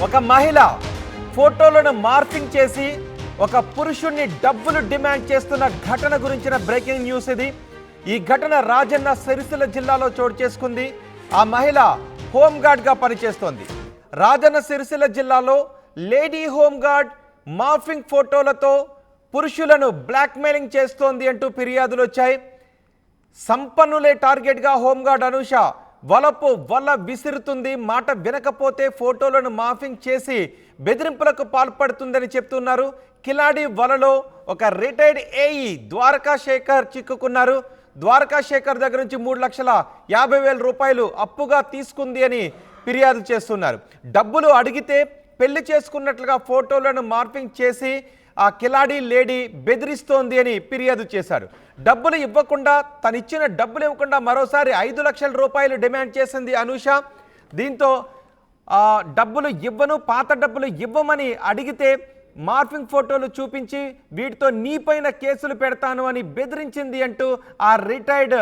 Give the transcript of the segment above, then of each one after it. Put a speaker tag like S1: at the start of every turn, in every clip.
S1: ఒక మహిళ ఫోటోలను మార్ఫింగ్ చేసి ఒక పురుషుణ్ణి డబ్బులు డిమాండ్ చేస్తున్న ఘటన గురించిన బ్రేకింగ్ న్యూస్ ఇది. ఈ ఘటన రాజన్న సిరిసిల్ల జిల్లాలో చోటు చేసుకుంది. ఆ మహిళ హోంగార్డ్గా పనిచేస్తోంది. రాజన్న సిరిసిల్ల జిల్లాలో లేడీ హోంగార్డ్ మార్ఫింగ్ ఫోటోలతో పురుషులను బ్లాక్మెయిలింగ్ చేస్తోంది అంటూ ఫిర్యాదులు వచ్చాయి. సంపన్నులే టార్గెట్గా హోంగార్డ్ అనూష వల విసురుతుంది. మాట వినకపోతే ఫోటోలను మార్ఫింగ్ చేసి బెదిరింపులకు పాల్పడుతుందని చెప్తున్నారు. కిలాడి వలలో ఒక రిటైర్డ్ ఏఈ ద్వారకా శేఖర్ చిక్కుకున్నారు. ద్వారకా శేఖర్ దగ్గర నుంచి 3,50,000 రూపాయలు అప్పుగా తీసుకుంది అని ఫిర్యాదు చేస్తున్నారు. డబ్బులు అడిగితే పెళ్లి చేసుకున్నట్లుగా ఫోటోలను మార్ఫింగ్ చేసి ఆ కిలాడి లేడీ బెదిరిస్తోంది అని ఫిర్యాదు చేశాడు. డబ్బులు ఇవ్వకుండా తనిచ్చిన డబ్బులు ఇవ్వకుండా మరోసారి 5 లక్షల రూపాయలు డిమాండ్ చేసింది అనూష. దీంతో డబ్బులు ఇవ్వను, పాత డబ్బులు ఇవ్వమని అడిగితే మార్ఫింగ్ ఫోటోలు చూపించి వీటితో నీపైన కేసులు పెడతాను అని బెదిరించింది అంటూ ఆ రిటైర్డ్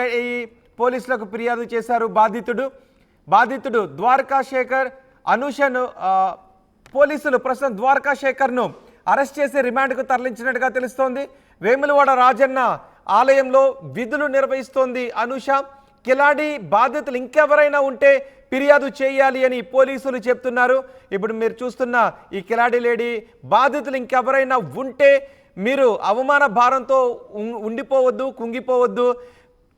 S1: అయ్యి పోలీసులకు ఫిర్యాదు చేశారు బాధితుడు ద్వారకా శేఖర్. అనూషను పోలీసులు ప్రస్తుతం ద్వారకా శేఖర్ను అరెస్ట్ చేసి రిమాండ్కు తరలించినట్టుగా తెలుస్తోంది. వేములవాడ రాజన్న ఆలయంలో విధులు నిర్వహిస్తోంది అనూష. కిలాడి బాధితులు ఇంకెవరైనా ఉంటే ఫిర్యాదు చేయాలి అని పోలీసులు చెప్తున్నారు. ఇప్పుడు మీరు చూస్తున్న ఈ కిలాడి లేడీ బాధితులు ఇంకెవరైనా ఉంటే మీరు అవమాన భారంతో ఉండిపోవద్దు, కుంగిపోవద్దు,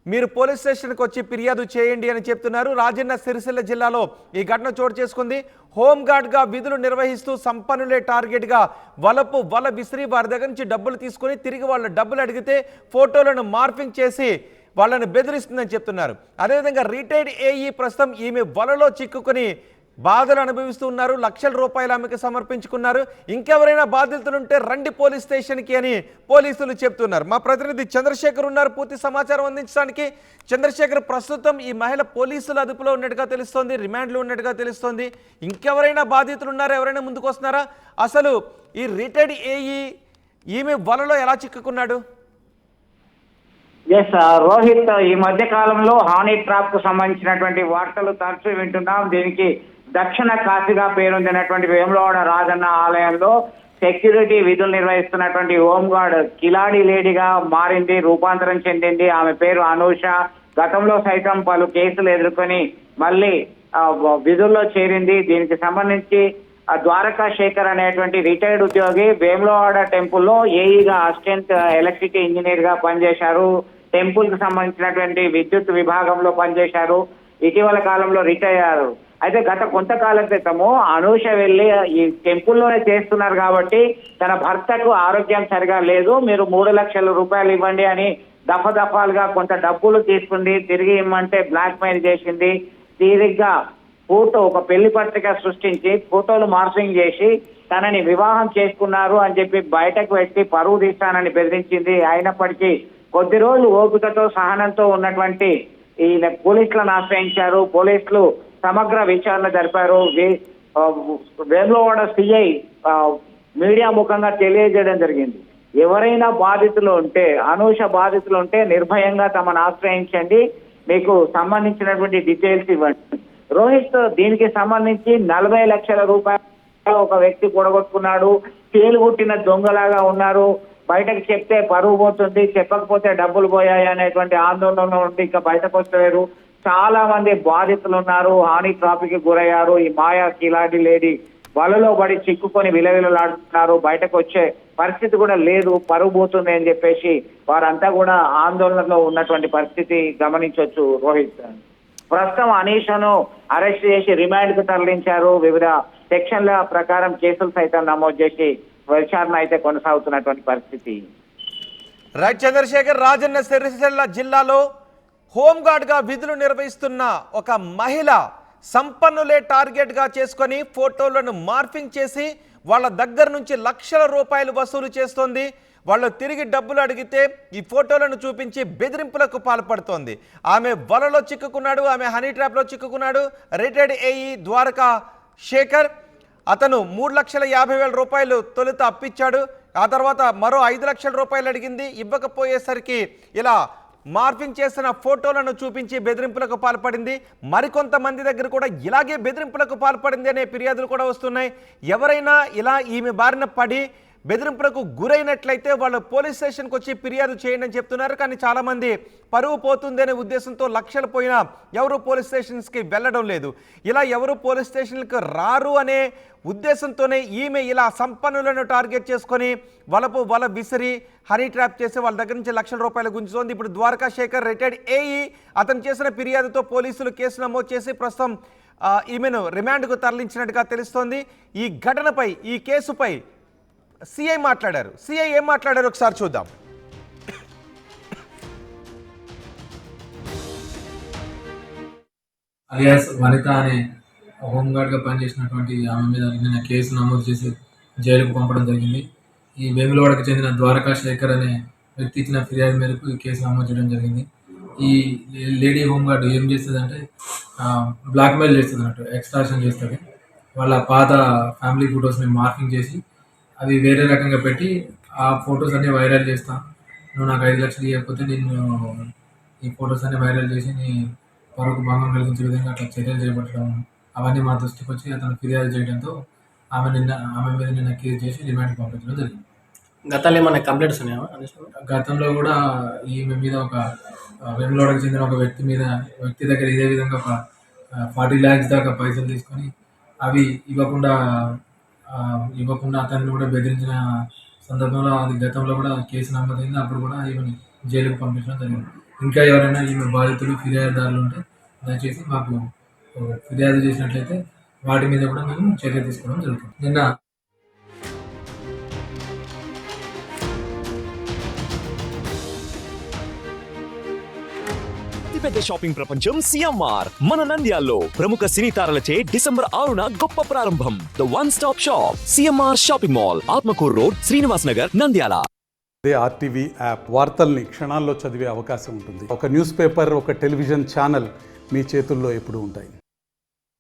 S1: మీరు పోలీస్ స్టేషన్కి వచ్చి ఫిర్యాదు చేయండి అని చెప్తున్నారు. రాజన్న సిరిసిల్ల జిల్లాలో ఈ ఘటన చోటు చేసుకుంది. హోంగార్డ్గా విధులు నిర్వహిస్తూ సంపన్నులే టార్గెట్గా వల విసిరి వారి దగ్గర నుంచి డబ్బులు తీసుకొని తిరిగి వాళ్ళ డబ్బులు అడిగితే ఫోటోలను మార్ఫింగ్ చేసి వాళ్ళని బెదిరిస్తుందని చెప్తున్నారు. అదేవిధంగా రిటైర్డ్ ఏఈ ప్రస్తుతం ఈమె వలలో చిక్కుకొని బాధలు అనుభవిస్తూ ఉన్నారు. లక్షల రూపాయలు ఆమెకు సమర్పించుకున్నారు. ఇంకెవరైనా బాధితులుంటే రండి పోలీస్ స్టేషన్కి అని పోలీసులు చెప్తున్నారు. మా ప్రతినిధి చంద్రశేఖర్ ఉన్నారు పూర్తి సమాచారం అందించడానికి. చంద్రశేఖర్, ప్రస్తుతం ఈ మహిళ పోలీసుల అదుపులో ఉన్నట్టుగా తెలుస్తోంది, రిమాండ్లో ఉన్నట్టుగా తెలుస్తోంది. ఇంకెవరైనా బాధితులు ఉన్నారా? ఎవరైనా ముందుకు వస్తున్నారా? అసలు ఈ రిటైర్డ్ ఏఈ ఈమె వలలో ఎలా చిక్కుకున్నాడు?
S2: ఎస్ రోహిత్, ఈ మధ్య కాలంలో హానీ ట్రాప్ కు సంబంధించినటువంటి వార్తలు తరచూ వింటున్నాం. దీనికి దక్షిణ కాశీగా పేరొందినటువంటి వేములవాడ రాజన్న ఆలయంలో సెక్యూరిటీ విధులు నిర్వహిస్తున్నటువంటి హోంగార్డ్ కిలాడి లేడీగా మారింది, రూపాంతరం చెందింది. ఆమె పేరు అనూష. గతంలో సైతం పలు కేసులు ఎదుర్కొని మళ్ళీ విధుల్లో చేరింది. దీనికి సంబంధించి ద్వారకా శేఖర్ అనేటువంటి రిటైర్డ్ ఉద్యోగి వేములవాడ టెంపుల్లో ఏఈగా అసిస్టెంట్ ఎలక్ట్రికల్ ఇంజనీర్ గా పనిచేశారు. టెంపుల్ కు సంబంధించినటువంటి విద్యుత్ విభాగంలో పనిచేశారు. ఇటీవల కాలంలో రిటైర్ అయ్యారు. అయితే గత కొంతకాలం క్రితము అనూష వెళ్ళి ఈ టెంపుల్లోనే చేస్తున్నారు కాబట్టి తన భర్తకు ఆరోగ్యం సరిగా లేదు, మీరు 3 లక్షల రూపాయలు ఇవ్వండి అని దఫాలుగా కొంత డబ్బులు తీసుకుంది. తిరిగి ఇమ్మంటే బ్లాక్ మెయిల్ చేసింది. తిరిగ్గా ఫోటో ఒక పెళ్లి పత్రిక సృష్టించి ఫోటోలు మార్ఫింగ్ చేసి తనని వివాహం చేసుకున్నారు అని చెప్పి బయటకు పెట్టి పరువు తీస్తానని బెదిరించింది. అయినప్పటికీ కొద్ది రోజులు ఓపికతో సహనంతో ఉన్నటువంటి ఈ పోలీసులను ఆశ్రయించారు. పోలీసులు సమగ్ర విచారణ జరిపారు. వేములవాడ సిఐ మీడియా ముఖంగా తెలియజేయడం జరిగింది, ఎవరైనా బాధితులు ఉంటే, అనూష బాధితులు ఉంటే నిర్భయంగా తమను ఆశ్రయించండి, మీకు సంబంధించినటువంటి డీటెయిల్స్ ఇవ్వండి. రోహిత్, దీనికి సంబంధించి 40 లక్షల రూపాయలు ఒక వ్యక్తి కూడగొట్టుకున్నాడు. తేలుగుట్టిన దొంగలాగా ఉన్నారు, బయటకు చెప్తే పరువు పోతుంది, చెప్పకపోతే డబ్బులు పోయాయి అనేటువంటి ఆందోళనలో ఉండి ఇంకా బయటకు వస్తలేరు. చాలా మంది బాధితులు ఉన్నారు, హాని ట్రాఫీకి గురయ్యారు. ఈ మాయా కిలాడి లేడీ వలలో పడి చిక్కుకొని విలవిలలాడుతున్నారు. బయటకు వచ్చే పరిస్థితి కూడా లేదు, పరువు పోతుంది అని చెప్పేసి వారంతా కూడా ఆందోళనలో ఉన్నటువంటి పరిస్థితి గమనించవచ్చు రోహిత్. ప్రస్తుతం అనీషను అరెస్ట్ చేసి రిమాండ్ కు తరలించారు. వివిధ సెక్షన్ల ప్రకారం కేసులు సైతం నమోదు చేసి విచారణ అయితే కొనసాగుతున్నటువంటి పరిస్థితి.
S1: రైట్ చంద్రశేఖర్, రాజన్న సిరిసిల్ల జిల్లాలో హోంగార్డ్గా విధులు నిర్వహిస్తున్న ఒక మహిళ సంపన్నులే టార్గెట్గా చేసుకొని ఫోటోలను మార్ఫింగ్ చేసి వాళ్ళ దగ్గర నుంచి లక్షల రూపాయలు వసూలు చేస్తోంది. వాళ్ళు తిరిగి డబ్బులు అడిగితే ఈ ఫోటోలను చూపించి బెదిరింపులకు పాల్పడుతోంది. ఆమె వలలో చిక్కుకున్నాడు, ఆమె హనీ ట్రాప్లో చిక్కుకున్నాడు రిటైర్డ్ ఏఈ ద్వారకా శేఖర్. అతను 3,50,000 రూపాయలు తొలుత అప్పిచ్చాడు. ఆ తర్వాత మరో 5 లక్షల రూపాయలు అడిగింది. ఇవ్వకపోయేసరికి ఇలా మార్ఫింగ్ చేసిన ఫోటోలను చూపించి బెదిరింపులకు పాల్పడింది. మరికొంతమంది దగ్గర కూడా ఇలాగే బెదిరింపులకు పాల్పడింది అనే ఫిర్యాదులు కూడా వస్తున్నాయి. ఎవరైనా ఇలా ఈమె బారిన పడి బెదిరింపులకు గురైనట్లయితే వాళ్ళు పోలీస్ స్టేషన్కి వచ్చి ఫిర్యాదు చేయండి అని చెప్తున్నారు. కానీ చాలామంది పరువు పోతుంది అనే ఉద్దేశంతో లక్షలు పోయినా ఎవరు పోలీస్ స్టేషన్స్కి వెళ్ళడం లేదు. ఇలా ఎవరు పోలీస్ స్టేషన్కి రారు అనే ఉద్దేశంతోనే ఈమె ఇలా సంపన్నులను టార్గెట్ చేసుకొని వల విసిరి హనీ ట్రాప్ చేసి వాళ్ళ దగ్గర నుంచి లక్షల రూపాయలు గుంజుతోంది. ఇప్పుడు ద్వారకా శేఖర్ రిటైర్డ్ ఏఈ అతను చేసిన ఫిర్యాదుతో పోలీసులు కేసు నమోదు చేసి ప్రస్తుతం ఈమెను రిమాండ్కు తరలించినట్టుగా తెలుస్తోంది. ఈ ఘటనపై ఈ కేసుపై సిఐ మాట్లాడారు. సిఐ ఏం మాట్లాడారు ఒకసారి చూద్దాం.
S3: అలియాస్ వనిత అనే హోంగార్డ్గా పనిచేసినటువంటి ఆమె మీద నిన్న కేసు నమోదు చేసి జైలుకు పంపడం జరిగింది. ఈ వేములవాడకు చెందిన ద్వారకా శేఖర్ అనే వ్యక్తి ఇచ్చిన ఫిర్యాదు మేరకు ఈ కేసు నమోదు చేయడం జరిగింది. ఈ లేడీ హోంగార్డ్ ఏం చేస్తుందంటే బ్లాక్మెయిల్ చేస్తుంది అన్నట్టు, ఎక్స్ట్రాక్షన్ చేస్తుంది. వాళ్ళ పాత ఫ్యామిలీ ఫొటోస్ని మార్కింగ్ చేసి అవి వేరే రకంగా పెట్టి ఆ ఫొటోస్ అన్నీ వైరల్ చేస్తా, నువ్వు నాకు 5 లక్షలు ఇవ్వకపోతే నేను ఈ ఫొటోస్ అన్నీ వైరల్ చేసి నీ పరువుకు భంగం కలిగించే విధంగా అట్లా చర్యలు చేపట్టడం, అవన్నీ మా దృష్టికి వచ్చి అతను ఫిర్యాదు చేయడంతో ఆమె మీద నిన్న కేసు చేసి రిమాండ్కి పంపించడం జరిగింది.
S4: గతంలో ఏమైనా కంప్లైంట్స్ ఉన్నాయా?
S3: గతంలో కూడా ఈమె మీద ఒక వేములవాడకు చెందిన ఒక వ్యక్తి దగ్గర ఇదే విధంగా ఒక 40 lakhs దాకా పైసలు తీసుకొని అవి ఇవ్వకుండా అతన్ని కూడా బెదిరించిన సందర్భంలో అది గతంలో కూడా కేసు నమోదైంది. అప్పుడు కూడా ఈమెని జైలుకు పంపించడం జరిగింది. ఇంకా ఎవరైనా ఈమె బాధితులు ఫిర్యాదుదారులు ఉంటే దయచేసి మాకు ఫిర్యాదు చేసినట్లయితే వాటి మీద కూడా మేము చర్య తీసుకోవడం జరుగుతుంది. నిన్న
S5: అతిపెద్ద షాపింగ్ ప్రపంచం సిఎంఆర్ మన నంద్యాల్లో ప్రముఖ సినీ తారలచే డిసెంబర్ 6న గొప్ప ప్రారంభం. The one stop shop CMR shopping mall, Atmakur road, Srinivas Nagar, Nandyal.
S6: అదే ఆర్టీవీ యాప్ వార్తల్ని క్షణాల్లో చదివే అవకాశం ఉంటుంది. ఒక న్యూస్ పేపర్, ఒక టెలివిజన్ ఛానల్ మీ చేతుల్లో ఎప్పుడూ ఉంటాయి.